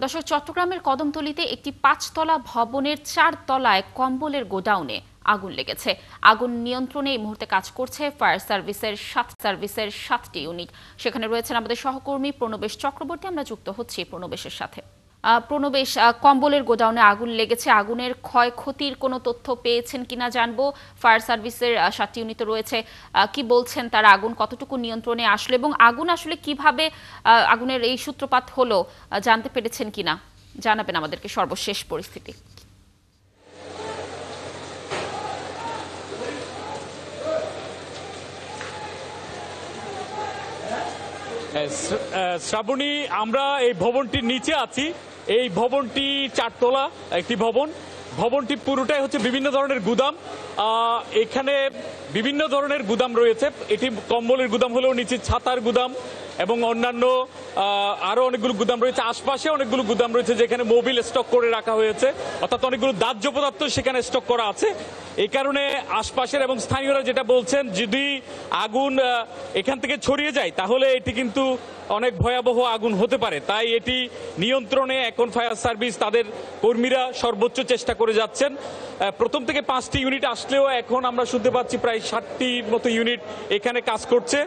দর্শক, চট্টগ্রামের কদমতলীতে একটি ৫ তলা ভবনের ৪ তলায় কম্বলের গোডাউনে আগুন লেগেছে। আগুন নিয়ন্ত্রণে এই মুহূর্তে কাজ করছে ফায়ার সার্ভিসের ৭টি ইউনিট। সেখানে রয়েছেন আমাদের সহকর্মী প্রণবেশ চক্রবর্তী। আমরা যুক্ত হচ্ছি প্রণবেশের সাথে। প্রণবেশ, কম্বলের গোডাউনে আগুন লেগেছে, আগুনের ক্ষয়ক্ষতির কোনো তথ্য পেয়েছেন কিনা জানবো। ফায়ার সার্ভিসের ৭টি ইউনিট রয়েছে, কি বলছেন তারা, আগুন কতটুকু নিয়ন্ত্রণে আসলো এবং আগুন আসলে কিভাবে আগুনের এই সূত্রপাত হলো জানতে পেরেছেন কিনা জানাবেন আমাদেরকে সর্বশেষ পরিস্থিতি। শ্রাবণী, আমরা এই ভবনটির নিচে আছি। এই ভবনটি ৪ তলা একটি ভবনটি পুরোটাই হচ্ছে বিভিন্ন ধরনের গুদাম। এখানে বিভিন্ন ধরনের গুদাম রয়েছে। এটি কম্বলের গুদাম হলেও নিচে ছাতার গুদাম এবং অন্যান্য আরো অনেকগুলো গুদাম রয়েছে। আশপাশে অনেকগুলো গুদাম রয়েছে যেখানে মোবিল স্টক করে রাখা হয়েছে, অর্থাৎ অনেকগুলো দাহ্য পদার্থ সেখানে স্টক করা আছে। এই কারণে আশপাশের এবং স্থানীয়রা যেটা বলছেন, যদি আগুন এখান থেকে ছড়িয়ে যায় তাহলে এটি কিন্তু অনেক ভয়াবহ আগুন হতে পারে। তাই এটি নিয়ন্ত্রণে এখন ফায়ার সার্ভিস তাদের কর্মীরা সর্বোচ্চ চেষ্টা করে যাচ্ছেন। প্রথম থেকে 5টি ইউনিট আসলেও এখন আমরা শুনতে পাচ্ছি প্রায় 60টির মতো ইউনিট এখানে কাজ করছে।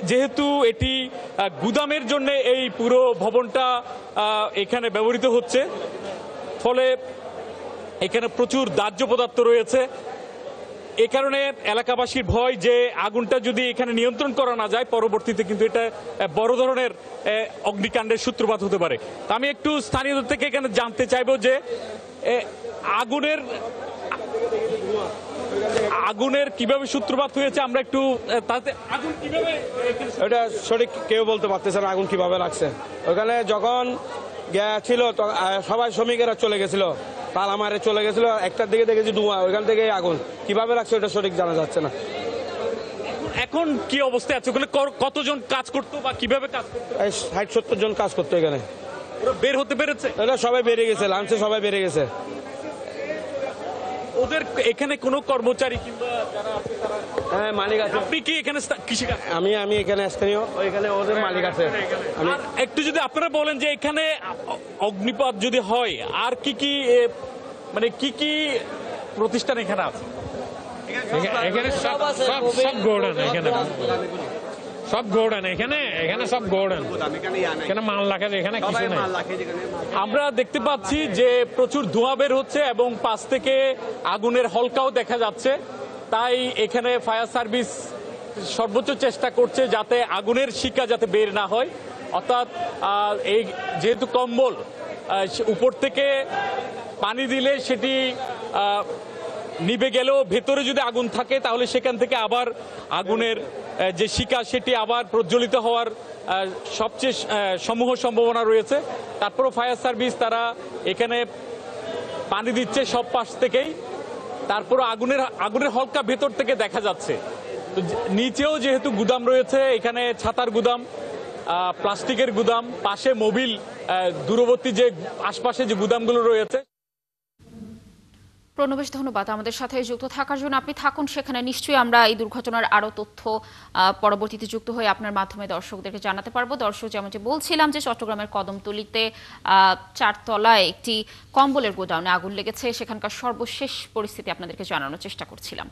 যেহেতু এটি গুদামের জন্য এই পুরো ভবনটা এখানে ব্যবহৃত হচ্ছে, ফলে এখানে প্রচুর দাহ্য পদার্থ রয়েছে। এ কারণে এলাকাবাসীর ভয় যে আগুনটা যদি এখানে নিয়ন্ত্রণ করা না যায়, পরবর্তীতে কিন্তু এটা বড় ধরনের অগ্নিকাণ্ডের সূত্রপাত হতে পারে। তা আমি একটু স্থানীয়দের থেকে এখানে জানতে চাইবো যে আগুনের কিভাবে সূত্রপাত হয়েছে। আমরা একটু তাতে আগুন কিভাবে, এটা সঠিক কেউ বলতে পারতেছে না আগুন কিভাবে লাগছে। ওখানে যখন ছিল সবাই শ্রমিকেরা চলে গেছিল, তালা মারে চলে গেছিল, একটার দিকে দেখেছি ধোঁয়া, ওইখান থেকে আগুন কিভাবে লাগছে ওটা সঠিক জানা যাচ্ছে না। এখন কি অবস্থায় আছে ওখানে? কতজন কাজ করতো বা কিভাবে কাজ করতো? 60-70 জন কাজ করতো এখানে। বের হতে পেরেছে? সবাই বেরিয়ে গেছে, লাঞ্চে সবাই বেরিয়ে গেছে। ওদের এখানে কোনো কর্মচারী কিংবা যারা আছে তারা? হ্যাঁ, মালিক আছে। আপনি কি এখানে কৃষিকাজ? আমি এখানে স্থানীয়, ওইখানে ওদের মালিক আছে। আর একটু যদি আপনারা বলেন যে এখানে অগ্নিপাত যদি হয় আর কি কি, মানে কি কি প্রতিষ্ঠান এখানে আছে? এখানে সব গোডাউন, সব গোডাউন, এখানে সব গোডাউন, এখানে মাল রাখে, এখানে কিছু নেই। আমরা দেখতে পাচ্ছি যে প্রচুর ধোঁয়া বের হচ্ছে এবং পাশ থেকে আগুনের হলকাও দেখা যাচ্ছে। তাই এখানে ফায়ার সার্ভিস সর্বোচ্চ চেষ্টা করছে যাতে আগুনের শিকা যাতে বের না হয়। অর্থাৎ এই যেহেতু কম্বল, উপর থেকে পানি দিলে সেটি নিভে গেলেও ভেতরে যদি আগুন থাকে তাহলে সেখান থেকে আবার আগুনের যে শিকা সেটি আবার প্রজ্বলিত হওয়ার সবচেয়ে সমূহ সম্ভাবনা রয়েছে। তারপরও ফায়ার সার্ভিস তারা এখানে পানি দিচ্ছে সব পাশ থেকেই। তারপরও আগুনের হলকা ভেতর থেকে দেখা যাচ্ছে। তো নিচেও যেহেতু গুদাম রয়েছে, এখানে ছাতার গুদাম, প্লাস্টিকের গুদাম, পাশে মোবিল, দূরবর্তী যে আশপাশে যে গুদামগুলো রয়েছে। প্রণবেশ, ধন্যবাদ আমাদের সাথে যুক্ত থাকার জন্য। আপনি থাকুন সেখানে, নিশ্চয়ই আমরা এই দুর্ঘটনার আরো তথ্য পরবর্তীতে যুক্ত হয়ে আপনার মাধ্যমে দর্শকদেরকে জানাতে পারবো। দর্শক, যেমনটি বলছিলাম যে চট্টগ্রামের কদমতলীতে ৪ তলায় একটি কম্বলের গোডাউনে আগুন লেগেছে, সেখানকার সর্বশেষ পরিস্থিতি আপনাদেরকে জানানোর চেষ্টা করছিলাম।